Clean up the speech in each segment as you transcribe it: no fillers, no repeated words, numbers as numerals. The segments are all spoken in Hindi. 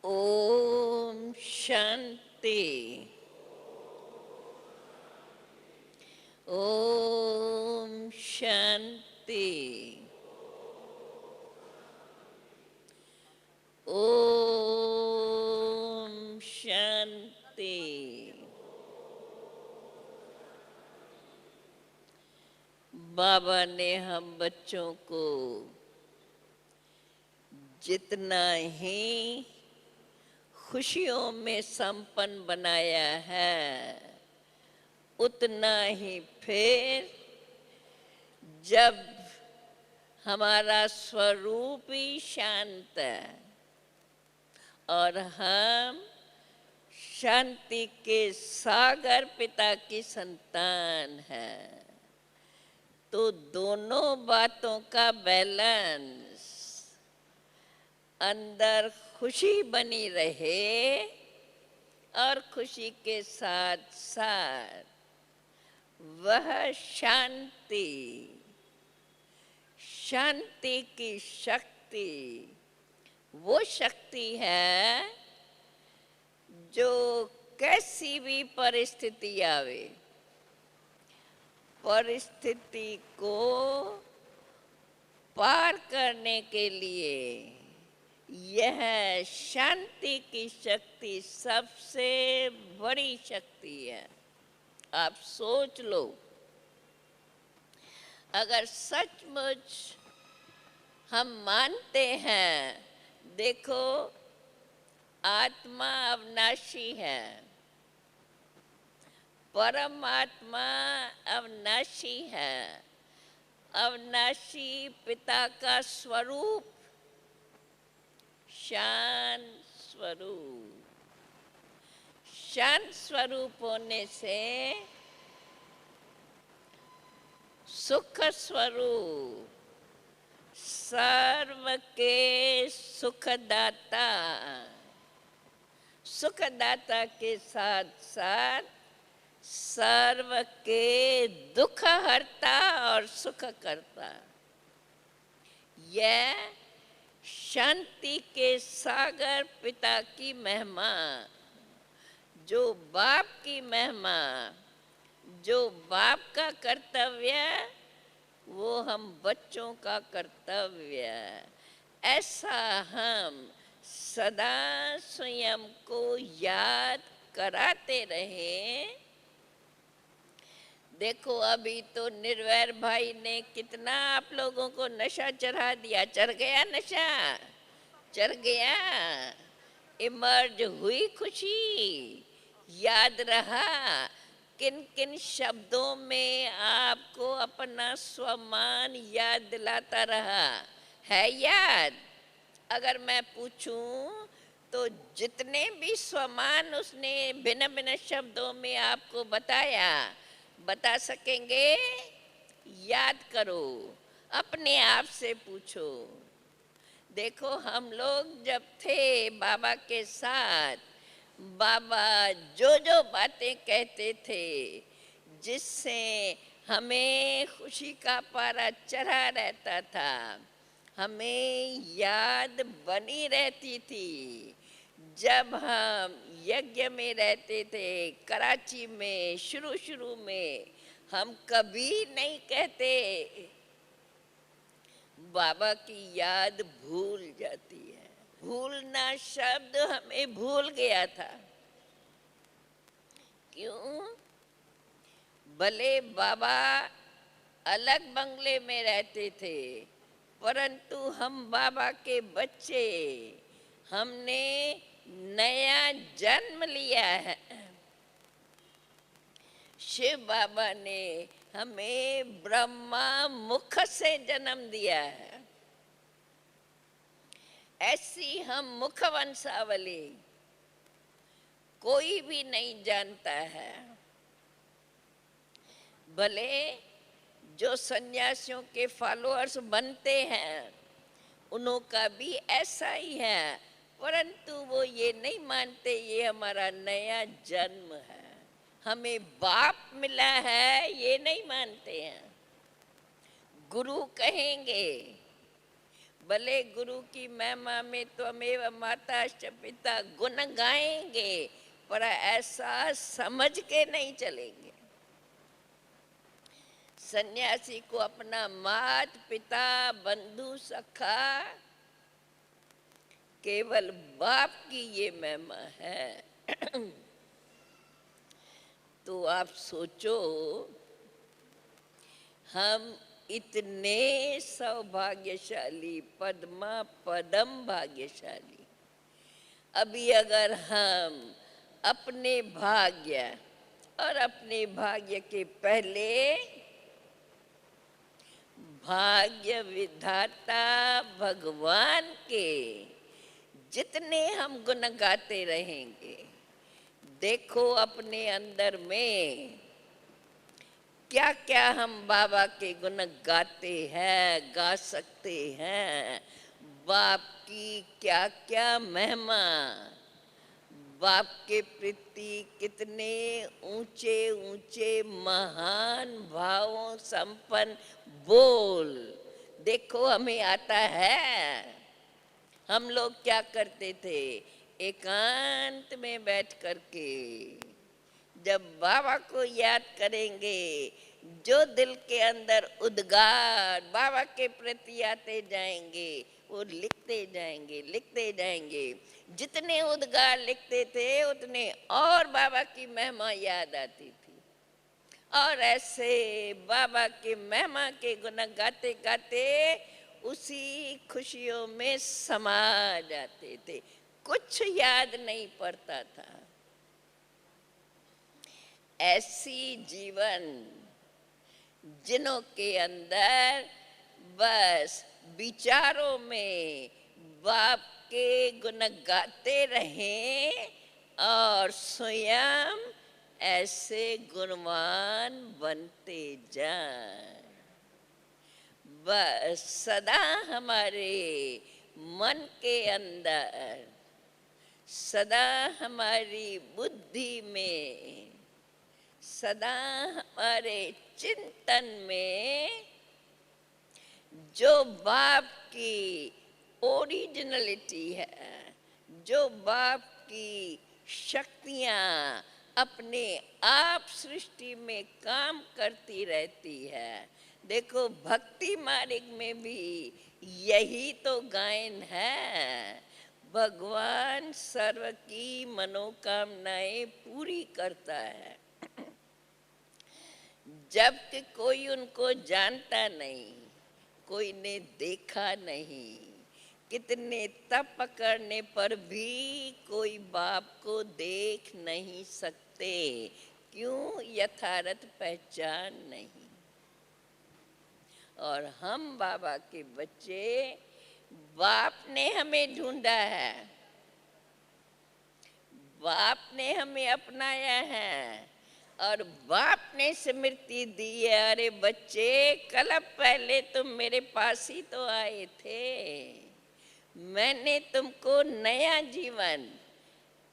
ओम शांति। ओम शांति। ओम शांति। बाबा ने हम बच्चों को जितना ही खुशियों में संपन्न बनाया है, उतना ही फिर जब हमारा स्वरूप ही शांत है और हम शांति के सागर पिता की संतान है, तो दोनों बातों का बैलेंस, अंदर खुशी बनी रहे और खुशी के साथ साथ वह शांति, शांति की शक्ति, वो शक्ति है जो कैसी भी परिस्थिति आवे, परिस्थिति को पार करने के लिए यह शांति की शक्ति सबसे बड़ी शक्ति है। आप सोच लो, अगर सचमुच हम मानते हैं, देखो आत्मा अविनाशी है, परमात्मा अविनाशी है, अविनाशी पिता का स्वरूप, शांत स्वरूप, शांत स्वरूप होने से सुख स्वरूप, सर्व के सुखदाता, सुखदाता के साथ साथ सर्व के दुख हरता और सुख करता। यह शांति के सागर पिता की महिमा, जो बाप की महिमा, जो बाप का कर्तव्य, वो हम बच्चों का कर्तव्य। ऐसा हम सदा स्वयं को याद कराते रहें। देखो अभी तो निर्वैर भाई ने कितना आप लोगों को नशा चढ़ा दिया। चढ़ गया नशा, चढ़ गया, इमर्ज हुई खुशी, याद रहा किन किन शब्दों में आपको अपना स्वमान याद दिलाता रहा है। याद अगर मैं पूछूं तो जितने भी स्वमान उसने भिन्न भिन्न शब्दों में आपको बताया, बता सकेंगे? याद करो, अपने आप से पूछो। देखो हम लोग जब थे बाबा के साथ, बाबा जो जो बातें कहते थे जिससे हमें खुशी का पारा चढ़ा रहता था, हमें याद बनी रहती थी। जब हम यज्ञ में रहते थे कराची में, शुरू में हम कभी नहीं कहते बाबा की याद भूल जाती है। भूलना शब्द हमें भूल गया था। क्यों? भले बाबा अलग बंगले में रहते थे, परंतु हम बाबा के बच्चे, हमने नया जन्म लिया है। शिव बाबा ने हमें ब्रह्मा मुख से जन्म दिया है। ऐसी हम मुख वंशावली कोई भी नहीं जानता है। भले जो सन्यासियों के फॉलोअर्स बनते हैं उनका भी ऐसा ही है, परंतु वो ये नहीं मानते ये हमारा नया जन्म है, हमें बाप मिला है, ये नहीं मानते हैं। गुरु कहेंगे, भले गुरु की महिमा में त्वमेव माता पिता गुण गाएंगे, पर ऐसा समझ के नहीं चलेंगे। सन्यासी को अपना मात पिता बंधु सखा केवल बाप की ये महिमा है। तो आप सोचो, हम इतने सौभाग्यशाली, पद्मा पदम भाग्यशाली, अभी अगर हम अपने भाग्य और अपने भाग्य के पहले भाग्य विधाता भगवान के जितने हम गुण गाते रहेंगे, देखो अपने अंदर में क्या क्या हम बाबा के गुण गाते हैं, गा सकते हैं। बाप की क्या क्या महिमा, बाप के प्रति कितने ऊंचे ऊंचे महान भावों संपन्न बोल, देखो हमें आता है। हम लोग क्या करते थे, एकांत में बैठ करके जब बाबा को याद करेंगे, जो दिल के अंदर उद्गार बाबा के प्रति आते जाएंगे, वो लिखते जाएंगे, लिखते जाएंगे। जितने उद्गार लिखते थे उतने और बाबा की महिमा याद आती थी, और ऐसे बाबा के महिमा के गुण गाते गाते उसी खुशियों में समा जाते थे, कुछ याद नहीं पड़ता था। ऐसी जीवन जिनों के अंदर बस विचारों में बाप के गुण गाते रहें और स्वयं ऐसे गुणवान बनते जाएं। बस सदा हमारे मन के अंदर, सदा हमारी बुद्धि में, सदा हमारे चिंतन में जो बाप की ओरिजिनलिटी है, जो बाप की शक्तियाँ अपने आप सृष्टि में काम करती रहती है। देखो भक्ति मार्ग में भी यही तो गायन है, भगवान सर्व की मनोकामनाएं पूरी करता है। जबकि कोई उनको जानता नहीं, कोई ने देखा नहीं, कितने तप करने पर भी कोई बाप को देख नहीं सकते। क्यों? यथार्थ पहचान नहीं। और हम बाबा के बच्चे, बाप ने हमें ढूंढा है, बाप ने हमें अपनाया है, और बाप ने स्मृति दी है, अरे बच्चे कल पहले तुम मेरे पास ही तो आए थे, मैंने तुमको नया जीवन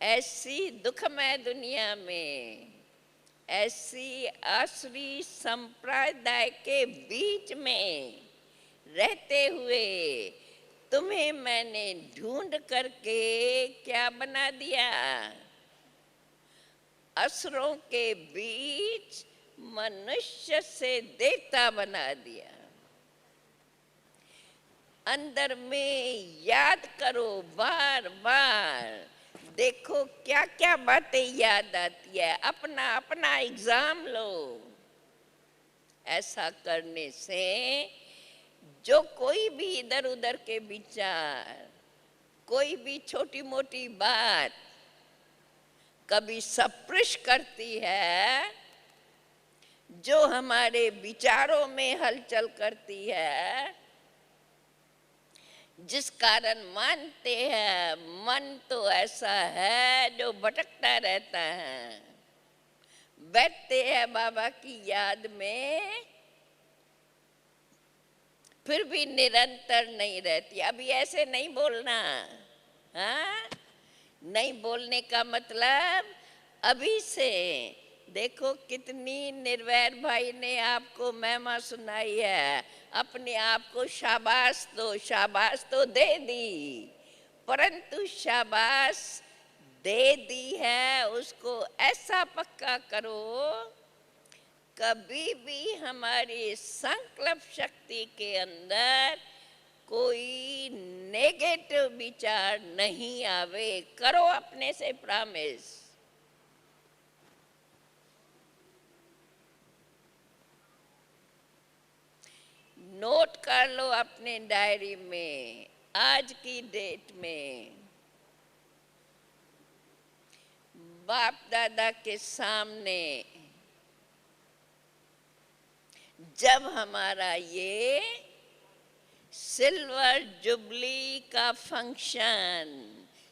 ऐसी दुखमय दुनिया में, ऐसी आसुरी संप्रदाय के बीच में रहते हुए तुम्हें मैंने ढूंढ करके क्या बना दिया, असुरों के बीच मनुष्य से देवता बना दिया। अंदर में याद करो बार बार, देखो क्या क्या बातें याद आती है, अपना अपना एग्जाम लो। ऐसा करने से जो कोई भी इधर उधर के विचार, कोई भी छोटी मोटी बात कभी सप्रिश करती है, जो हमारे विचारों में हलचल करती है, जिस कारण मानते हैं मन तो ऐसा है जो भटकता रहता है, बैठते हैं बाबा की याद में, फिर भी निरंतर नहीं रहती। अभी ऐसे नहीं बोलना, हाँ? नहीं बोलने का मतलब अभी से देखो कितनी निर्वैर भाई ने आपको महिमा सुनाई है, अपने आप को शाबाश तो दे दी, परंतु शाबाश दे दी है, उसको ऐसा पक्का करो कभी भी हमारी संकल्प शक्ति के अंदर कोई नेगेटिव विचार नहीं आवे। करो अपने से प्रॉमिस। नोट कर लो अपने डायरी में, आज की डेट में बाप दादा के सामने जब हमारा ये सिल्वर जुबली का फंक्शन,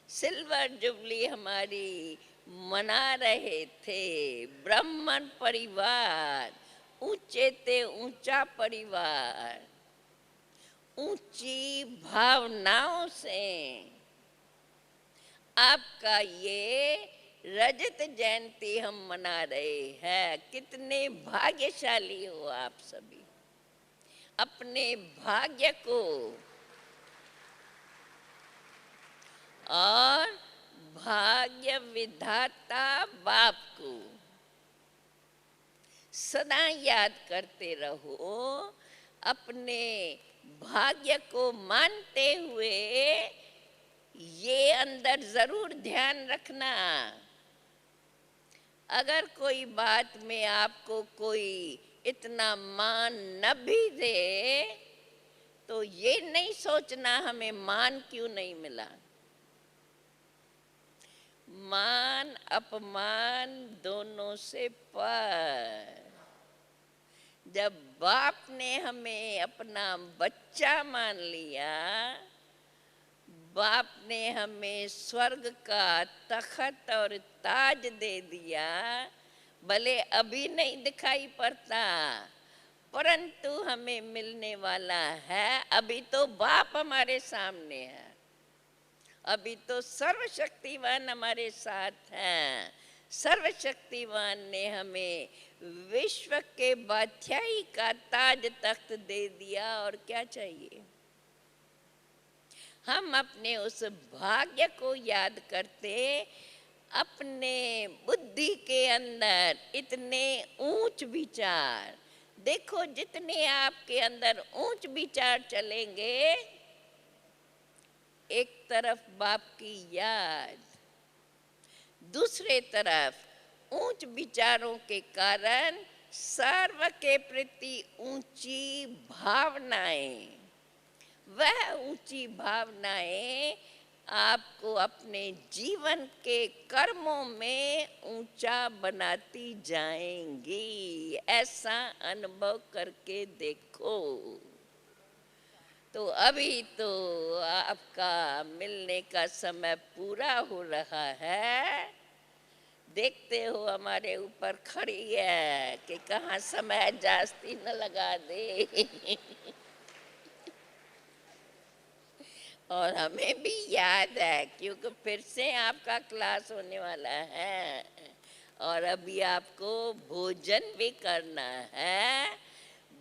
सिल्वर जुबली हमारी मना रहे थे, ब्राह्मण परिवार, ऊंचे ते ऊंचा परिवार, ऊंची भावनाओं से आपका ये रजत जयंती हम मना रहे हैं। कितने भाग्यशाली हो आप सभी। अपने भाग्य को और भाग्य विधाता बाप को सदा याद करते रहो। अपने भाग्य को मानते हुए ये अंदर जरूर ध्यान रखना, अगर कोई बात में आपको कोई इतना मान न भी दे तो ये नहीं सोचना हमें मान क्यों नहीं मिला। मान अपमान दोनों से पर। जब बाप ने हमें अपना बच्चा मान लिया, बाप ने हमें स्वर्ग का तखत और ताज दे दिया, भले अभी नहीं दिखाई पड़ता परंतु हमें मिलने वाला है। अभी तो बाप हमारे सामने है, अभी तो सर्वशक्तिवान हमारे साथ हैं। सर्वशक्तिवान ने हमें विश्व के बादशाही का ताज तख्त दे दिया, और क्या चाहिए। हम अपने उस भाग्य को याद करते, अपने बुद्धि के अंदर इतने ऊंच विचार, देखो जितने आपके अंदर ऊंच विचार चलेंगे, एक तरफ बाप की याद, दूसरे तरफ ऊंच विचारों के कारण सर्व के प्रति ऊंची भावनाएं, वह ऊंची भावनाएं आपको अपने जीवन के कर्मों में ऊंचा बनाती जाएंगी। ऐसा अनुभव करके देखो। तो अभी तो आपका मिलने का समय पूरा हो रहा है। देखते हो हमारे ऊपर खड़ी है कि कहाँ समय जास्ती न लगा दे। और हमें भी याद है क्योंकि फिर से आपका क्लास होने वाला है और अभी आपको भोजन भी करना है।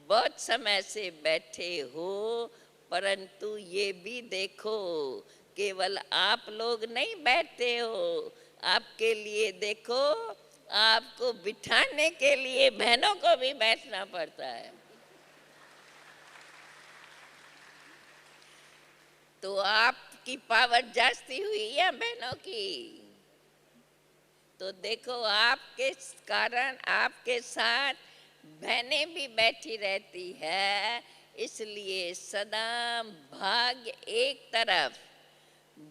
बहुत समय से बैठे हो, परंतु ये भी देखो केवल आप लोग नहीं बैठते हो, आपके लिए देखो आपको बिठाने के लिए बहनों को भी बैठना पड़ता है। तो आपकी पावर जास्ती हुई या बहनों की। तो देखो आपके कारण आपके साथ बहनें भी बैठी रहती है, इसलिए सदा भाग्य एक तरफ,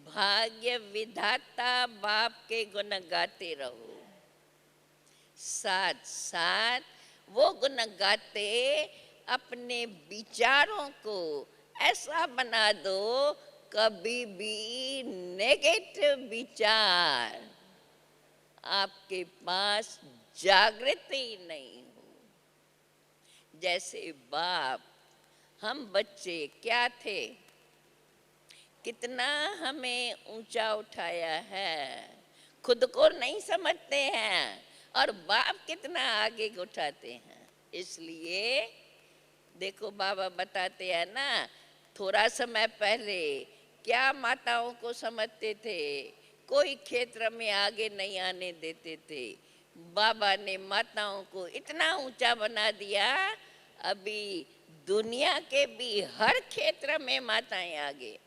भाग्य विधाता बाप के गुण गाते रहो, साथ साथ वो गुण गाते अपने विचारों को ऐसा बना दो कभी भी नेगेटिव विचार आपके पास जागृति नहीं हो। जैसे बाप, हम बच्चे क्या थे, कितना हमें ऊंचा उठाया है, खुद को नहीं समझते हैं। और बाप कितना आगे उठाते हैं। इसलिए देखो बाबा बताते हैं ना, थोड़ा समय पहले क्या माताओं को समझते थे, कोई क्षेत्र में आगे नहीं आने देते थे। बाबा ने माताओं को इतना ऊंचा बना दिया, अभी दुनिया के भी हर क्षेत्र में माताएं आगे।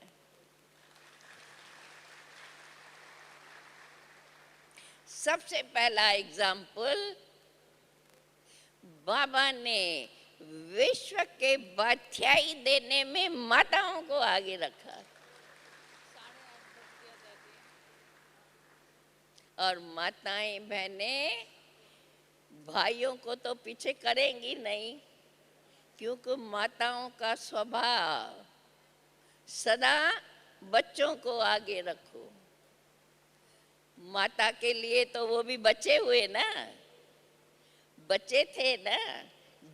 सबसे पहला एग्जाम्पल बाबा ने विश्व के बधाई देने में माताओं को आगे रखा। और माताएं बहनें भाइयों को तो पीछे करेंगी नहीं, क्योंकि माताओं का स्वभाव सदा बच्चों को आगे रखो। माता के लिए तो वो भी बचे हुए ना, बच्चे थे ना,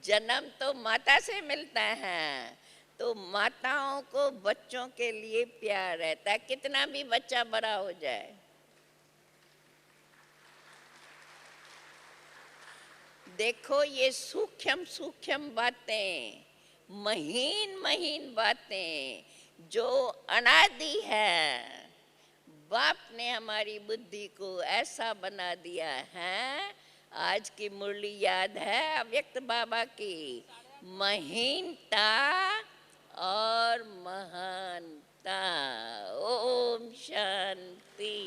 जन्म तो माता से मिलता है, तो माताओं को बच्चों के लिए प्यार रहता है, कितना भी बच्चा बड़ा हो जाए। देखो ये सूक्ष्म सूक्ष्म बातें, महीन महीन बातें जो अनादि है, बाप ने हमारी बुद्धि को ऐसा बना दिया है। आज की मुरली याद है अव्यक्त बाबा की, महीनता और महानता। ओम शांति।